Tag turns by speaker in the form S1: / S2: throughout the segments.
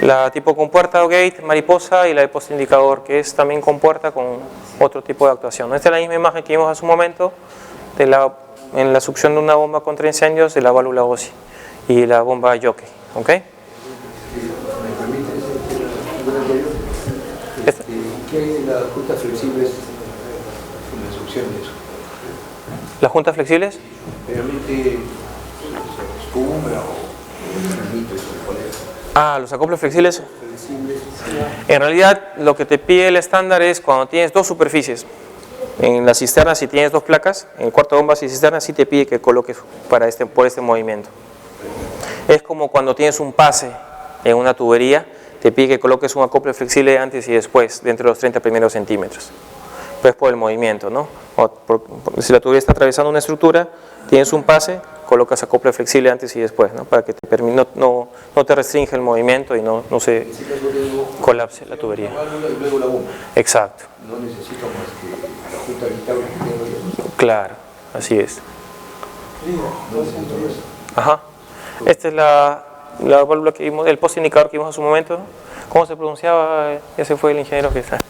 S1: La tipo compuerta o gate, mariposa, y la de postindicador, que es también compuerta con otro tipo de actuación. Esta es la misma imagen que vimos hace un momento en la succión de una bomba contra incendios de la válvula OSI y la bomba Yoke. ¿Ok?
S2: ¿Qué es las juntas flexibles en la succión de eso?
S1: ¿Las juntas flexibles?
S2: Realmente se escumbra o permite eso.
S1: Los acoples flexibles. En realidad lo que te pide el estándar es cuando tienes dos superficies. En la cisterna, si tienes dos placas, en el cuarto de bombas y cisterna, sí te pide que coloques por este movimiento. Es como cuando tienes un pase en una tubería, te pide que coloques un acople flexible antes y después, dentro de los 30 primeros centímetros. Pues por el movimiento, ¿no? Si la tubería está atravesando una estructura, tienes un pase, colocas acople flexible antes y después, ¿no? Para que no te restringe el movimiento y no se colapse la tubería.
S2: Y luego la bomba.
S1: Exacto.
S2: No necesito más que la junta habitable que tengo yo.
S1: Claro, así es. Ajá. Esta es la válvula que vimos, el postindicador que vimos en su momento. ¿Cómo se pronunciaba? Ya se fue el ingeniero que está.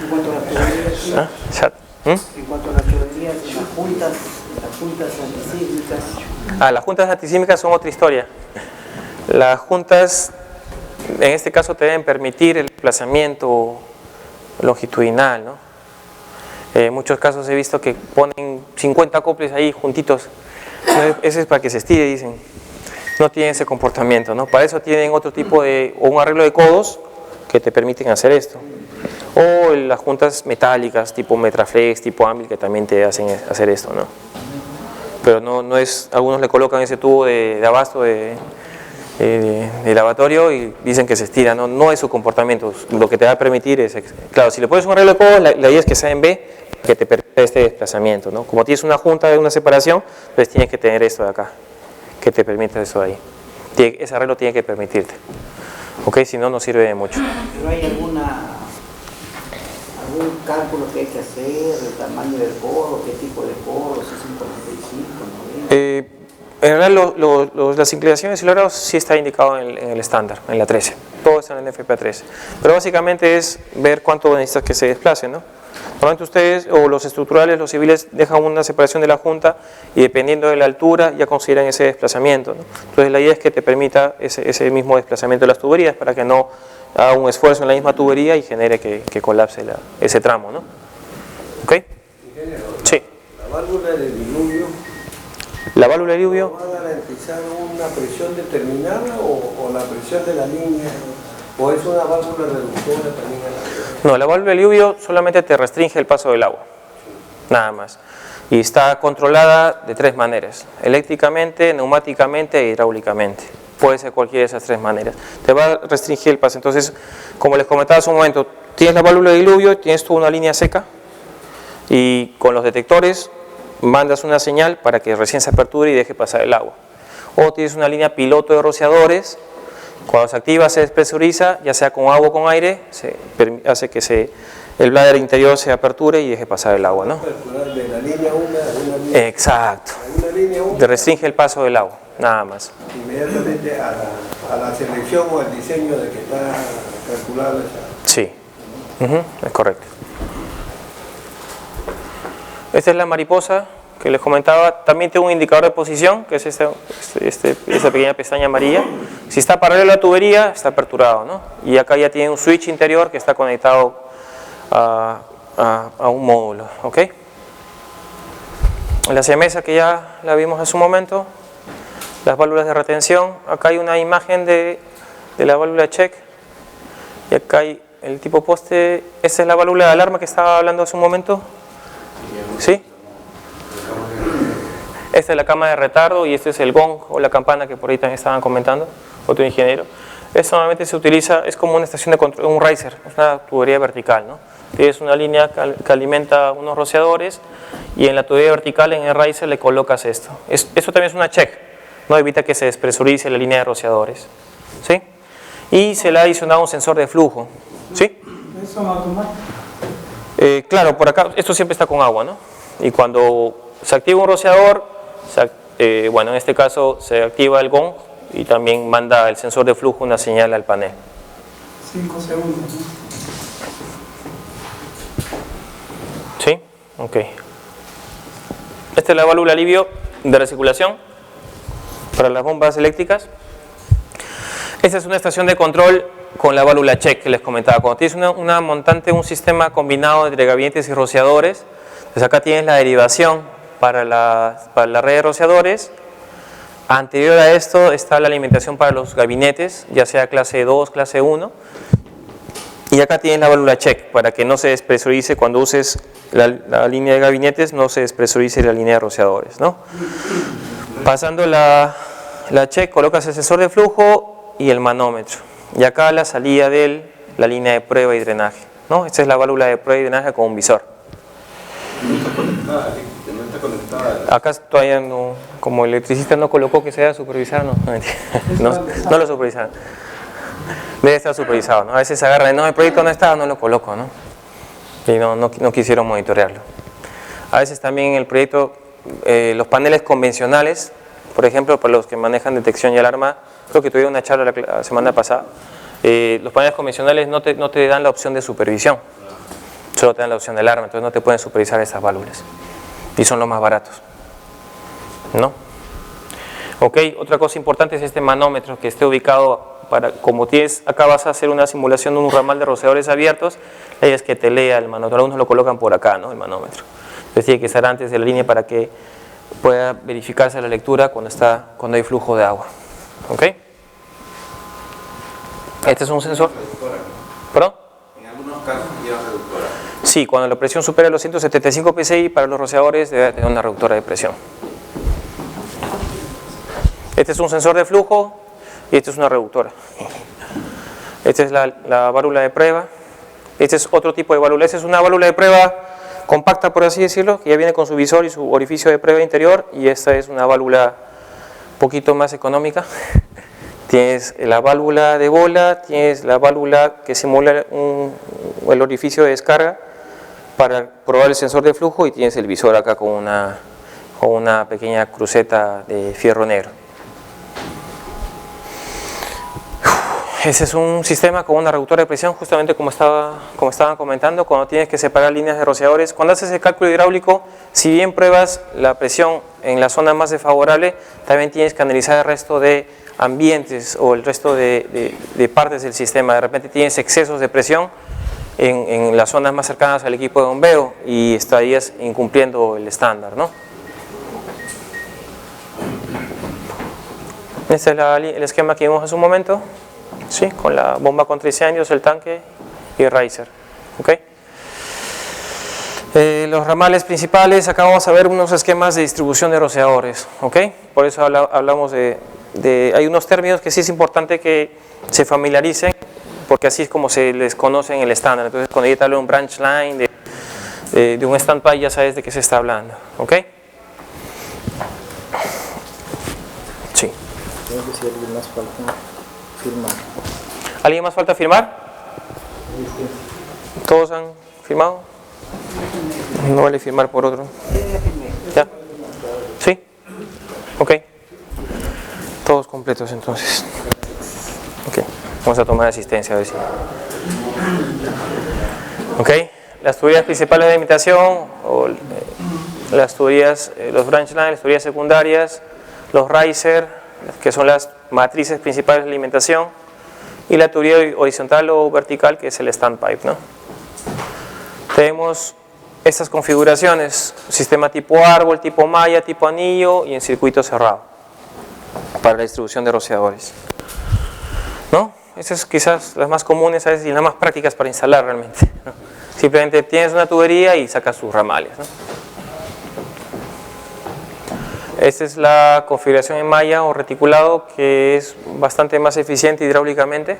S3: En cuanto a las tuberías, en cuanto a las tuberías, las juntas antisísmicas.
S1: Las juntas antisísmicas son otra historia. Las juntas, en este caso, te deben permitir el desplazamiento longitudinal, ¿no? En muchos casos he visto que ponen 50 acoples ahí juntitos. Ese es para que se estire, dicen. No tienen ese comportamiento, ¿no? Para eso tienen otro tipo de, o un arreglo de codos que te permiten hacer esto. O las juntas metálicas tipo Metraflex, tipo Ambil, que también te hacen hacer esto, ¿no? Pero no es, algunos le colocan ese tubo de abasto de lavatorio y dicen que se estira, no es su comportamiento. Lo que te va a permitir es, claro, si le pones un arreglo de codos, la idea es que sea en B, que te permita este desplazamiento, ¿no? Como tienes una junta de una separación, pues tienes que tener esto de acá, que te permita eso de ahí. Ese arreglo tiene que permitirte. ¿Ok? Si no, no sirve de mucho.
S3: ¿Pero hay algún cálculo que hay que hacer, el tamaño del codo, qué tipo de codo, si es un 45, 90?
S1: En realidad las inclinaciones y los grados sí está indicado en el estándar, en la 13. Todo está en el NFPA 13. Pero básicamente es ver cuánto necesitas que se desplace, ¿no? Normalmente ustedes, o los estructurales, los civiles, dejan una separación de la junta y dependiendo de la altura ya consideran ese desplazamiento, ¿no? Entonces la idea es que te permita ese mismo desplazamiento de las tuberías para que no haga un esfuerzo en la misma tubería y genere que colapse ese tramo, ¿no? ¿Ok? Sí.
S2: La válvula del diluvio.
S1: La válvula de diluvio.
S2: ¿Va a garantizar una presión determinada o la presión de la línea? ¿O es una válvula reductora también a la presión?
S1: No, la válvula de diluvio solamente te restringe el paso del agua, nada más. Y está controlada de tres maneras: eléctricamente, neumáticamente e hidráulicamente. Puede ser cualquiera de esas tres maneras. Te va a restringir el paso. Entonces, como les comentaba hace un momento, tienes la válvula de diluvio, tienes tú una línea seca y con los detectores mandas una señal para que recién se aperture y deje pasar el agua. O tienes una línea piloto de rociadores, cuando se activa se despresuriza, ya sea con agua o con aire, hace que el bladder interior se aperture y deje pasar el agua, ¿no?
S2: De la línea 1 a una línea.
S1: Exacto.
S2: Una línea 1.
S1: Te restringe el paso del agua, nada más.
S2: Inmediatamente a la selección o al diseño de que está calculada esa.
S1: Sí, es correcto. Esta es la mariposa que les comentaba. También tiene un indicador de posición, que es esta pequeña pestaña amarilla. Si está paralelo a la tubería, está aperturado, ¿no? Y acá ya tiene un switch interior que está conectado a un módulo, ¿ok? La siamesa que ya la vimos hace un momento, las válvulas de retención. Acá hay una imagen de la válvula check y acá hay el tipo poste. Esta es la válvula de alarma que estaba hablando hace un momento, ¿sí? Esta es la cama de retardo y este es el gong o la campana que por ahí también estaban comentando otro ingeniero. Esto normalmente se utiliza, es como una estación de control, un riser, es una tubería vertical, ¿no? Tienes una línea que alimenta unos rociadores y en la tubería vertical, en el riser, le colocas esto. Esto también es una check, ¿no? Evita que se despresurice la línea de rociadores, ¿sí? Y se le ha adicionado un sensor de flujo, ¿sí?
S3: ¿Eso no automático?
S1: Claro, por acá, esto siempre está con agua, ¿no? Y cuando se activa un rociador, bueno, en este caso se activa el gong y también manda el sensor de flujo una señal al panel.
S4: 5 segundos.
S1: ¿Sí? Ok. Esta es la válvula alivio de recirculación para las bombas eléctricas. Esta es una estación de control con la válvula check que les comentaba. Cuando tienes una montante, un sistema combinado entre gabinetes y rociadores, pues acá tienes la derivación para la red de rociadores. Anterior a esto está la alimentación para los gabinetes, ya sea clase 2, clase 1. Y acá tienes la válvula check para que no se despresurice cuando uses la línea de gabinetes, no se despresurice la línea de rociadores, ¿no? Pasando la check, colocas el sensor de flujo y el manómetro. Y acá la salida de la línea de prueba y drenaje, ¿no? Esta es la válvula de prueba y drenaje con un visor.
S5: No está conectada.
S1: Acá todavía no, como el electricista no colocó que sea supervisado, no lo supervisaron. Debe estar supervisado, ¿no? A veces agarran, no, el proyecto no está, no lo coloco, ¿no? Y no quisieron monitorearlo. A veces también el proyecto, los paneles convencionales, por ejemplo, para los que manejan detección y alarma, creo que tuve una charla la semana pasada, los paneles convencionales no te dan la opción de supervisión, solo te dan la opción de alarma, entonces no te pueden supervisar esas válvulas. Y son los más baratos, ¿no? Ok, otra cosa importante es este manómetro que esté ubicado. Como tienes, acá vas a hacer una simulación de un ramal de rociadores abiertos, la idea es que te lea el manómetro. Algunos lo colocan por acá, ¿no? El manómetro. Entonces tiene que estar antes de la línea para que pueda verificarse la lectura cuando hay flujo de agua. ¿Ok? Este es un sensor. ¿Perdón?
S5: En algunos casos lleva reductora.
S1: Sí, cuando la presión supera los 175 psi para los rociadores debe tener una reductora de presión. Este es un sensor de flujo. Y esta es una reductora. Esta es la válvula de prueba. Este es otro tipo de válvula. Esta es una válvula de prueba compacta, por así decirlo, que ya viene con su visor y su orificio de prueba interior. Y esta es una válvula un poquito más económica. Tienes la válvula de bola, tienes la válvula que simula el orificio de descarga para probar el sensor de flujo, y tienes el visor acá con una pequeña cruceta de fierro negro. Ese es un sistema con una reductora de presión, justamente como estaban comentando, cuando tienes que separar líneas de rociadores. Cuando haces el cálculo hidráulico, si bien pruebas la presión en la zona más desfavorable, también tienes que analizar el resto de ambientes o el resto de partes del sistema. De repente tienes excesos de presión en las zonas más cercanas al equipo de bombeo y estarías incumpliendo el estándar, ¿no? Este es el esquema que vimos hace un momento. Sí, con la bomba contra incendios, el tanque y el riser. ¿Okay? Los ramales principales, acá vamos a ver unos esquemas de distribución de rociadores. ¿Okay? Por eso hablamos hay unos términos que sí es importante que se familiaricen, porque así es como se les conoce en el estándar. Entonces, cuando yo te hablo de un branch line, de un standby, ya sabes de qué se está hablando. ¿Okay? Sí.
S3: Creo que si alguien más falta firmar.
S1: ¿Alguien más falta firmar? ¿Todos han firmado? No vale firmar por otro. ¿Ya? ¿Sí? Ok. Todos completos entonces. Ok. Vamos a tomar asistencia a ver si. Ok. Las tuberías principales de alimentación, o las tuberías, los branch lines, las tuberías secundarias, los riser, que son las matrices principales de alimentación, y la tubería horizontal o vertical, que es el standpipe, ¿no? Tenemos estas configuraciones: sistema tipo árbol, tipo malla, tipo anillo y en circuito cerrado para la distribución de rociadores, ¿no? Estas son quizás las más comunes a veces y las más prácticas para instalar realmente, ¿no? Simplemente tienes una tubería y sacas sus ramales, ¿no? Esta es la configuración en malla o reticulado, que es bastante más eficiente hidráulicamente.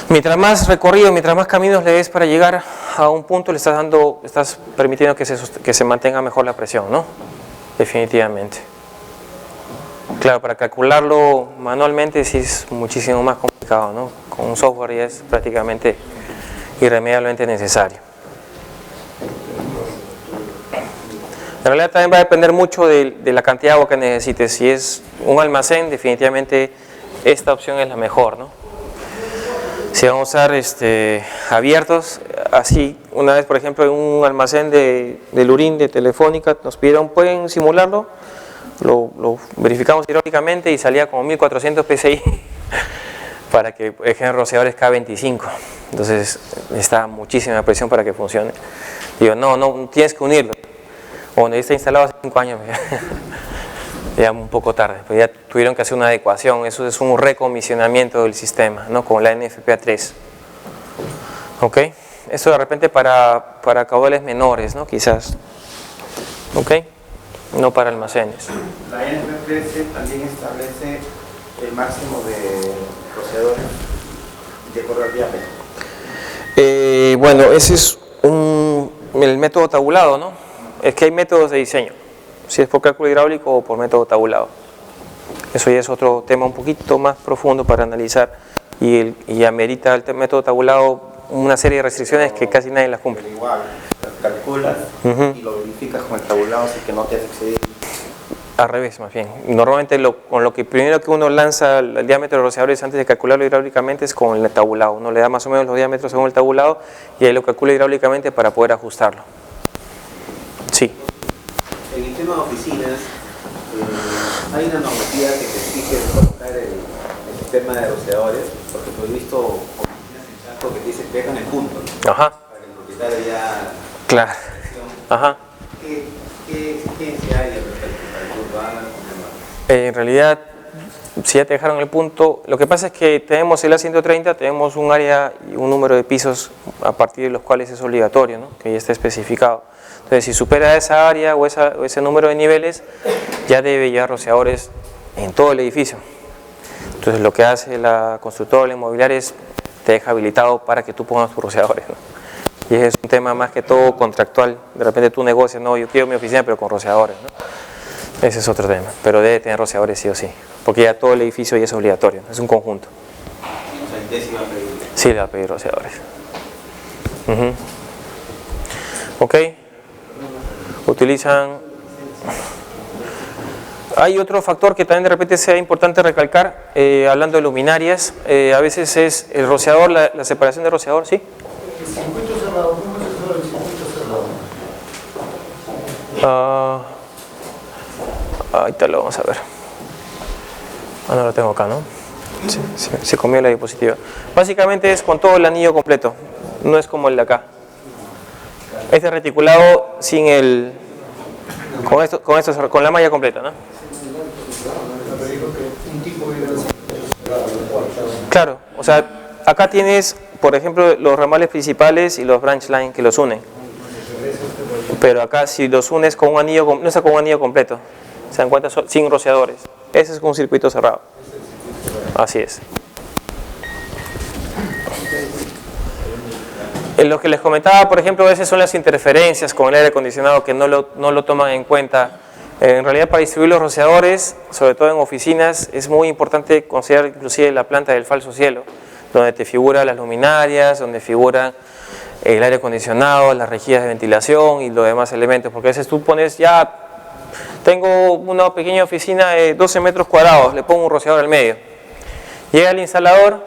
S1: Mientras más recorrido, mientras más caminos le des para llegar a un punto, le estás permitiendo que se mantenga mejor la presión, ¿no? Definitivamente. Claro, para calcularlo manualmente sí es muchísimo más complicado, ¿no? Con un software ya es prácticamente irremediablemente necesario. realidad también va a depender mucho de la cantidad de agua que necesites. Si es un almacén, definitivamente esta opción es la mejor, ¿no? Si vamos a usar abiertos, así, una vez por ejemplo en un almacén de Lurín, de Telefónica, nos pidieron, ¿pueden simularlo? Lo verificamos hidráulicamente y salía como 1400 PSI para que ejen rociadores K25. Entonces está muchísima presión para que funcione. Digo, no tienes que unirlo. Bueno, ya está instalado hace 5 años. Ya un poco tarde, pues ya tuvieron que hacer una adecuación. Eso es un recomisionamiento del sistema, ¿no? Con la NFPA3. ¿Ok? Eso de repente para caudales menores, ¿no? Quizás. ¿Ok? No para almacenes.
S5: La NFPA3 también establece el máximo de rociadores de acuerdo al diámetro.
S1: Bueno, ese es el método tabulado, ¿no? Es que hay métodos de diseño. Si es por cálculo hidráulico o por método tabulado. Eso ya es otro tema un poquito más profundo para analizar y amerita el método tabulado una serie de restricciones que casi nadie las cumple.
S5: Pero igual, calculas y lo verificas con el tabulado, así que no te has excedido.
S1: Al revés, más bien. Normalmente con lo que primero que uno lanza el diámetro de los rociadores antes de calcularlo hidráulicamente es con el tabulado. Uno le da más o menos los diámetros según el tabulado y ahí lo calcula hidráulicamente para poder ajustarlo. Sí.
S5: En el tema de oficinas, hay una normativa que te exige colocar el sistema de rociadores, porque he visto oficinas en Chaco que te dicen que dejan el punto, ¿no?
S1: Ajá.
S5: Para que el propietario ya...
S1: Claro. Ajá.
S5: ¿Qué exigencia hay al respecto para que lo hagan?
S1: En realidad, si ya te dejaron el punto, lo que pasa es que tenemos el A130, tenemos un área y un número de pisos a partir de los cuales es obligatorio, ¿no? Que ya está especificado. Entonces, si supera esa área o ese número de niveles, ya debe llevar rociadores en todo el edificio. Entonces, lo que hace la constructora, la inmobiliaria, es te deja habilitado para que tú pongas tus rociadores, ¿no? Y ese es un tema más que todo contractual. De repente tú negocias, no, yo quiero mi oficina, pero con rociadores, ¿no? Ese es otro tema. Pero debe tener rociadores sí o sí, porque ya todo el edificio ya es obligatorio, es un conjunto.
S5: O sea, entonces iba a pedir.
S1: Sí, le va a pedir rociadores. Ok. Utilizan. Hay otro factor que también de repente sea importante recalcar, hablando de luminarias, a veces es el rociador, la separación de rociador, ¿sí?
S4: El circuito cerrado, ¿cómo se cerró el circuito cerrado?
S1: Ahí está, lo vamos a ver. No lo tengo acá, ¿no? Sí, se comió la diapositiva. Básicamente es con todo el anillo completo, no es como el de acá. Este reticulado sin el... con la malla completa, ¿no? Claro, o sea, acá tienes, por ejemplo, los ramales principales y los branch line que los unen. Pero acá si los unes con un anillo, no está con un anillo completo, se dan cuenta sin rociadores. Ese es un circuito cerrado. Así es. Lo que les comentaba, por ejemplo, a veces son las interferencias con el aire acondicionado que no lo toman en cuenta. En realidad, para distribuir los rociadores, sobre todo en oficinas, es muy importante considerar inclusive la planta del falso cielo, donde te figuran las luminarias, donde figura el aire acondicionado, las rejillas de ventilación y los demás elementos, porque a veces tú pones, ya tengo una pequeña oficina de 12 metros cuadrados, le pongo un rociador al medio. Llega el instalador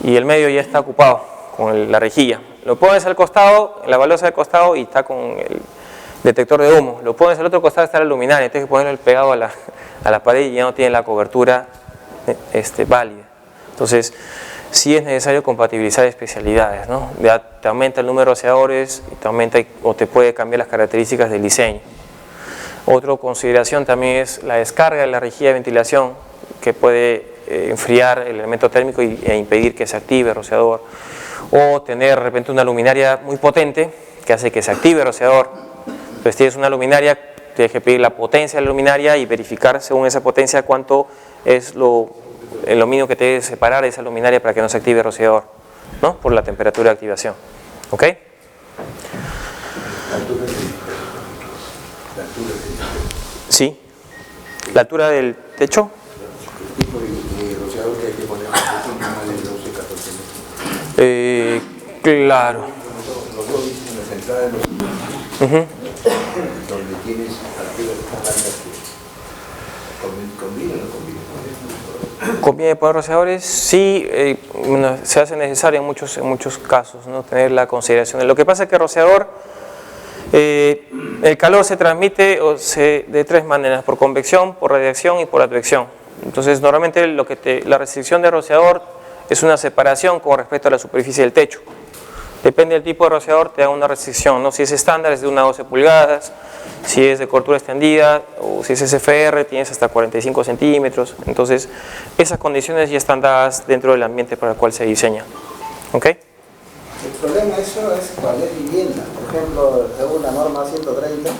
S1: y el medio ya está ocupado con la rejilla. Lo pones al costado, en la balosa del costado y está con el detector de humo. Lo pones al otro costado, está la luminaria, tienes que ponerlo pegado a la pared y ya no tiene la cobertura válida. Entonces, sí es necesario compatibilizar especialidades, ¿no? Ya te aumenta el número de rociadores y te aumenta o te puede cambiar las características del diseño. Otra consideración también es la descarga de la rejilla de ventilación, que puede enfriar el elemento térmico e impedir que se active el rociador. O tener de repente una luminaria muy potente que hace que se active el rociador. Entonces tienes una luminaria, tienes que pedir la potencia de la luminaria y verificar según esa potencia cuánto es el mínimo que te debe separar de esa luminaria para que no se active el rociador, ¿no? Por la temperatura de activación. ¿Ok? Sí. ¿La altura del techo?
S2: ¿Qué tipo de rociador que hay que poner? De 12, 14 metros.
S1: Claro.
S2: Los dos dicen en las entradas donde tiene ¿Conviene o no conviene?
S1: ¿Conviene poner rociadores? Sí, bueno, se hace necesario en muchos casos, ¿no? Tener la consideración. Lo que pasa es que el rociador, el calor se transmite de tres maneras: por convección, por radiación y por advección. Entonces, normalmente la restricción de rociador es una separación con respecto a la superficie del techo. Depende del tipo de rociador, te da una restricción, ¿no? Si es estándar es de 1 a 12 pulgadas, si es de cobertura extendida o si es SFR tienes hasta 45 centímetros. Entonces, esas condiciones ya están dadas dentro del ambiente para el cual se diseña. ¿Ok?
S3: El problema de eso es cuando es vivienda. Por ejemplo, según la norma 130,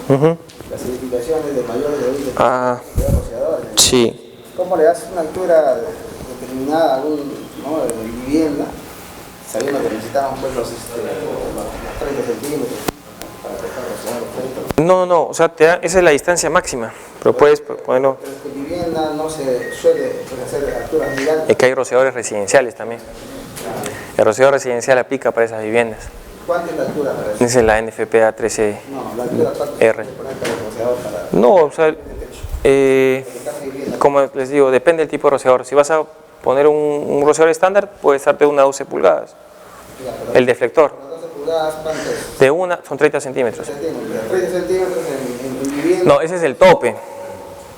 S3: las edificaciones de mayores de 20 de rociadores.
S1: Sí.
S3: ¿Cómo le das una altura determinada a ¿no? en vivienda, sabiendo que necesitamos pues, los 30 centímetros para dejar rociador?
S1: No, o sea, esa es la distancia máxima, pero puedes ponerlo.
S3: Pero es que en vivienda no se suele hacer alturas muy altas.
S1: Es que hay rociadores residenciales también. El rociador residencial aplica para esas viviendas.
S3: ¿Cuánta es la altura para eso?
S1: Esa es la NFPA 13R.
S3: No, la altura ¿cuánto se puede poner para el rociador para
S1: No, o sea, como les digo, depende del tipo de rociador. Si vas a poner un rociador estándar, puede estar de 1 a 12 pulgadas. El deflector.
S3: 12 pulgadas, ¿cuánto es?
S1: De 1 son 30 centímetros.
S3: 30 centímetros en vivienda.
S1: No, ese es el tope.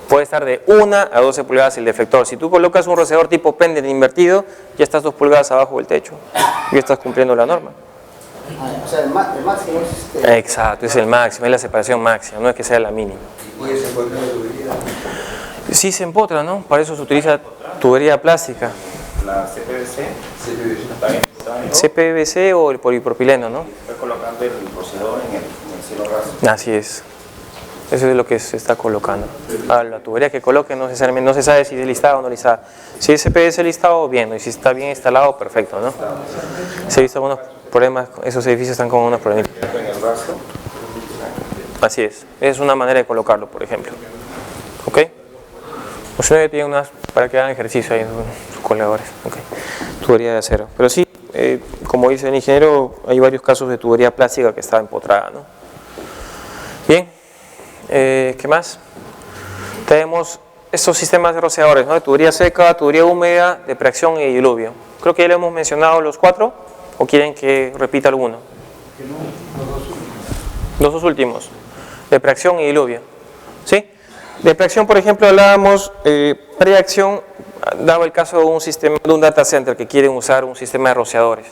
S1: Puede estar de 1 a 12 pulgadas el deflector. Si tú colocas un rociador tipo pendant invertido, ya estás 2 pulgadas abajo del techo. Ya estás cumpliendo la norma.
S3: O sea, el máximo es
S1: Exacto, es el máximo, es la separación máxima, no es que sea la mínima.
S2: ¿Puede ser encontrar tubería?
S1: Sí se empotra, ¿no? Para eso se utiliza tubería plástica.
S5: La CPVC,
S1: CPVC o el polipropileno, ¿no?
S5: estoy colocando el rociador en el cielo raso.
S1: Así es. Eso es lo que se está colocando. La tubería que coloque no se sabe si es listada o no listada. Si es CPVC listado, bien, y si está bien instalado, perfecto, ¿no? Se ha visto algunos problemas, esos edificios están con unos problemas.
S5: En el raso.
S1: Así es una manera de colocarlo, por ejemplo. ¿Ok? O si no, tiene unas para que hagan ejercicio ahí en sus colaboradores. ¿Ok? Tubería de acero. Pero sí, como dice el ingeniero, hay varios casos de tubería plástica que está empotrada, ¿no? Bien, ¿qué más? Tenemos estos sistemas de rociadores, ¿no? De tubería seca, tubería húmeda, de preacción y diluvio. Creo que ya le hemos mencionado los 4, ¿o quieren que repita alguno? Los dos últimos, de preacción y diluvio. ¿Sí? De preacción, por ejemplo, hablábamos, preacción, daba el caso de un data center que quieren usar un sistema de rociadores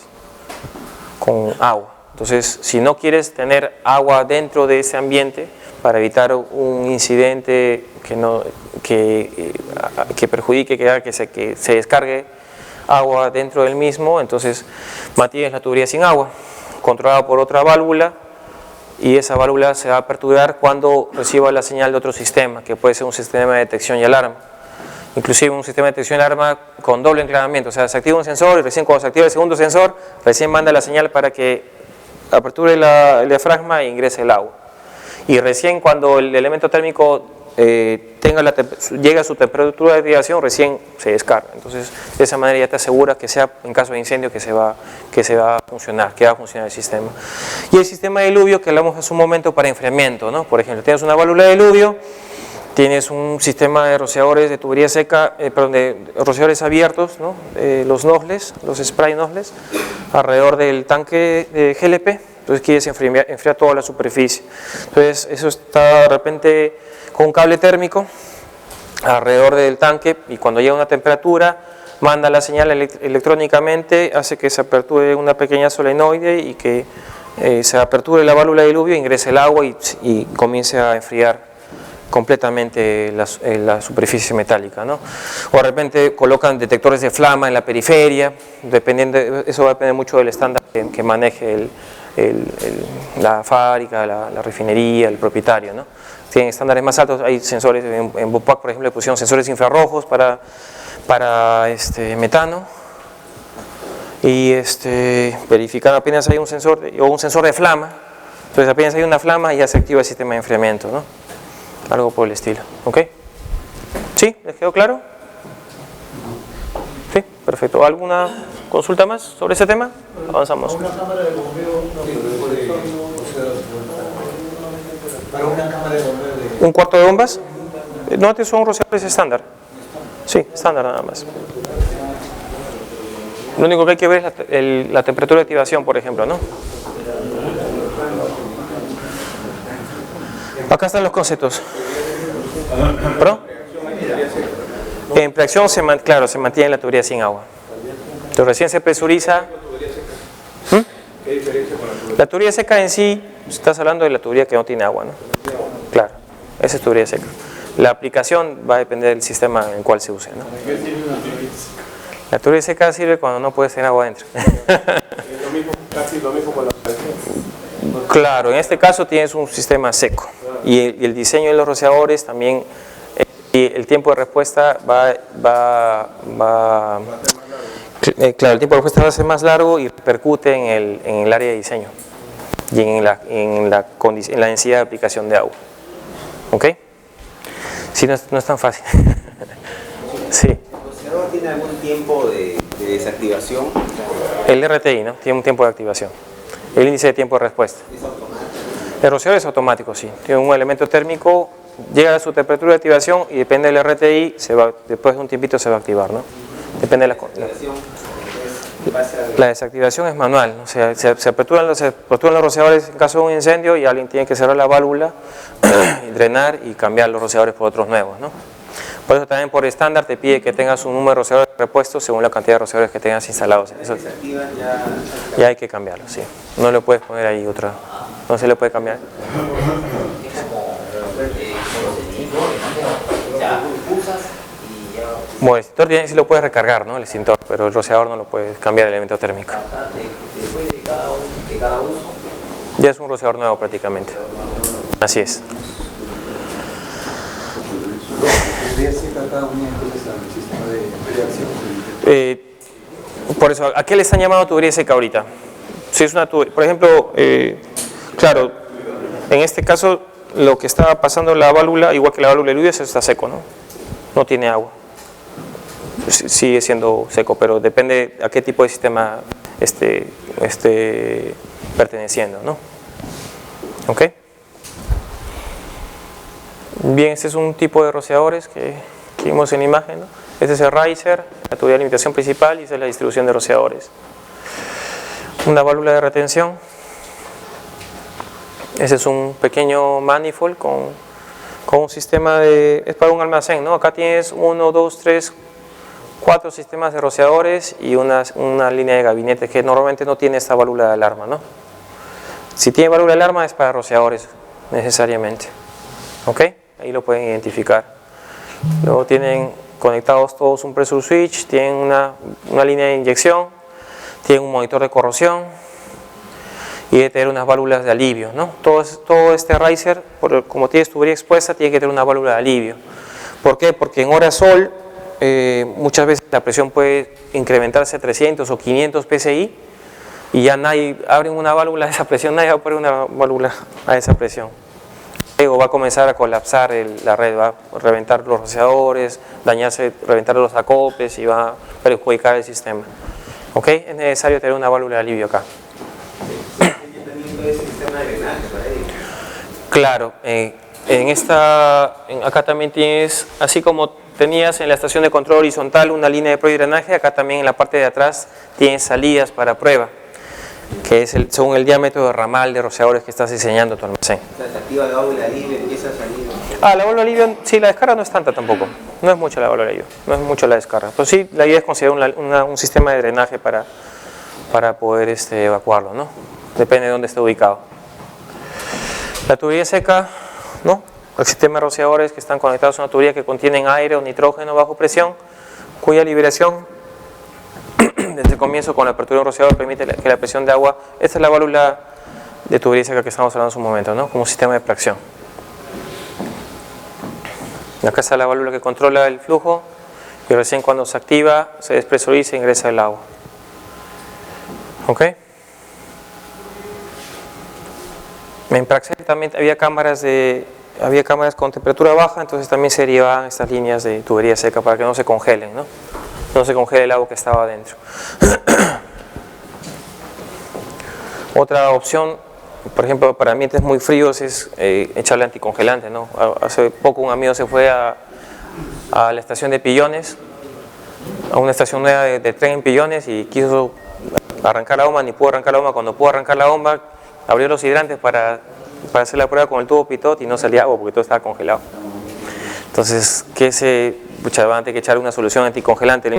S1: con agua. Entonces, si no quieres tener agua dentro de ese ambiente para evitar un incidente que perjudique, que se descargue agua dentro del mismo, entonces mantienes la tubería sin agua, controlada por otra válvula, y esa válvula se va a aperturar cuando reciba la señal de otro sistema, que puede ser un sistema de detección y alarma. Inclusive un sistema de detección y alarma con doble enclavamiento, o sea, se activa un sensor y recién cuando se activa el segundo sensor, recién manda la señal para que aperture el diafragma e ingrese el agua. Y recién cuando el elemento térmico llega a su temperatura de activación, recién se descarga. Entonces, de esa manera ya te aseguras que sea, en caso de incendio, que va a funcionar el sistema. Y el sistema de diluvio que hablamos hace un momento para enfriamiento, ¿no? Por ejemplo, tienes una válvula de diluvio, tienes un sistema de rociadores de tubería seca, de rociadores abiertos, ¿no? Los nozzles, los spray nozzles, alrededor del tanque de GLP. Entonces quieres enfriar toda la superficie. Entonces eso está de repente con un cable térmico alrededor del tanque, y cuando llega a una temperatura manda la señal electrónicamente, hace que se aperture una pequeña solenoide y que se aperture la válvula de diluvio, ingrese el agua y comience a enfriar completamente la superficie metálica, ¿no? O de repente colocan detectores de flama en la periferia, eso va a depender mucho del estándar que maneje la fábrica, la refinería, el propietario, ¿no? Tienen estándares más altos, hay sensores, en Bupac por ejemplo le pusieron sensores infrarrojos para metano, y verificar apenas hay un sensor de flama, entonces apenas hay una flama y ya se activa el sistema de enfriamiento, ¿no? Algo por el estilo, ¿ok? ¿Sí? ¿Les quedó claro? Sí, perfecto. ¿Alguna consulta más sobre ese tema? Avanzamos.
S4: Una cámara de bombeo, para una cámara de bombeo
S1: ¿Un cuarto de bombas? No, son rociadores estándar. Sí, estándar nada más. Lo único que hay que ver es la temperatura de activación, por ejemplo, ¿no? Acá están los conceptos. ¿Perdón? En preacción, claro, se mantiene la tubería sin agua. Entonces recién se presuriza.
S2: ¿Qué diferencia con la tubería?
S1: La tubería seca en sí, estás hablando de la tubería que no tiene agua, ¿no? Claro, esa es tubería seca. La aplicación va a depender del sistema en el cual se use, ¿no? La tubería seca sirve cuando no puedes tener agua adentro.
S2: Casi lo mismo con la presión.
S1: Claro, en este caso tienes un sistema seco y el diseño de los rociadores también, el tiempo de respuesta claro, el tiempo de respuesta va a ser más largo y repercute en el área de diseño y en la densidad de aplicación de agua. ¿Ok? Sí, no es tan fácil. Sí.
S5: ¿El rociador tiene algún tiempo de desactivación?
S1: El RTI, ¿no? Tiene un tiempo de activación. El índice de tiempo de respuesta.
S5: ¿Es automático?
S1: El rociador es automático, sí. Tiene un elemento térmico, llega a su temperatura de activación y depende del RTI, después de un tiempito se va a activar, ¿no? Depende de la desactivación es manual, o sea, se aperturan los rociadores en caso de un incendio y alguien tiene que cerrar la válvula, y drenar y cambiar los rociadores por otros nuevos, ¿no? Por eso también por estándar te pide que tengas un número de rociadores repuestos según la cantidad de rociadores que tengas instalados. Eso ya hay que cambiarlo, sí. No le puedes poner ahí otra, no se le puede cambiar. Bueno, el extintor sí lo puedes recargar, ¿no? El extintor, pero el rociador no lo puedes cambiar el elemento térmico. Ya es un rociador nuevo prácticamente. Así es. Por eso, ¿a qué le están llamando tubería seca ahorita? Si es una tubería, por ejemplo, claro, en este caso lo que está pasando en la válvula, igual que la válvula de Lewis, está seco, ¿no? No tiene agua. Sigue siendo seco, pero depende a qué tipo de sistema esté perteneciendo, ¿no? ¿Ok? Bien, este es un tipo de rociadores que vimos en la imagen, ¿no? Este es el riser, la tubería de limitación principal, y esta es la distribución de rociadores. Una válvula de retención. Ese es un pequeño manifold con un sistema es para un almacén, ¿no? Acá tienes 1, 2, 3, 4 sistemas de rociadores y una línea de gabinete que normalmente no tiene esta válvula de alarma, ¿no? Si tiene válvula de alarma es para rociadores necesariamente. ¿Ok? Ahí lo pueden identificar. Luego tienen conectados todos un pressure switch, tienen una línea de inyección, tienen un monitor de corrosión y debe tener unas válvulas de alivio, ¿no? Todo este riser, como tienes tubería expuesta, tiene que tener una válvula de alivio. ¿Por qué? Porque en hora sol muchas veces la presión puede incrementarse a 300 o 500 psi y ya nadie abre una válvula a esa presión, nadie va a poner una válvula a esa presión. Luego va a comenzar a colapsar la red, va a reventar los rociadores, reventar los acoples y va a perjudicar el sistema. ¿Ok? Es necesario tener una válvula de alivio acá. Claro, acá también tienes, así como tenías en la estación de control horizontal una línea de prueba y drenaje, acá también en la parte de atrás tienes salidas para prueba, que es según el diámetro de ramal de rociadores que estás diseñando tu almacén.
S5: Se activa la válvula de alivio, empieza a salir.
S1: La válvula de alivio, sí, la descarga no es tanta tampoco, no es mucho la válvula de alivio, no es mucho la descarga, pero sí, la idea es considerar un sistema de drenaje para poder evacuarlo, ¿no? Depende de dónde esté ubicado. La tubería seca, ¿no? El sistema de rociadores que están conectados a una tubería que contienen aire o nitrógeno bajo presión, cuya liberación desde el comienzo con la apertura de un rociador permite que la presión de agua, esta es la válvula de tubería seca que estamos hablando hace un momento, ¿no? Como un sistema de fracción. Acá está la válvula que controla el flujo y recién cuando se activa, se despresuriza e ingresa el agua. ¿Ok? En Praxel también había cámaras con temperatura baja, entonces también se derivaban estas líneas de tubería seca para que no se congelen, ¿no? No se congele el agua que estaba adentro. Otra opción, por ejemplo, para ambientes muy fríos es echarle anticongelante, ¿no? Hace poco un amigo se fue a a la estación de Pillones, a una estación nueva de tren en Pillones, y quiso arrancar la bomba, ni pudo arrancar la bomba. Cuando pudo arrancar la bomba, abrió los hidrantes para hacer la prueba con el tubo pitot y no salía agua porque todo estaba congelado. Entonces, van a tener que echar una solución anticongelante.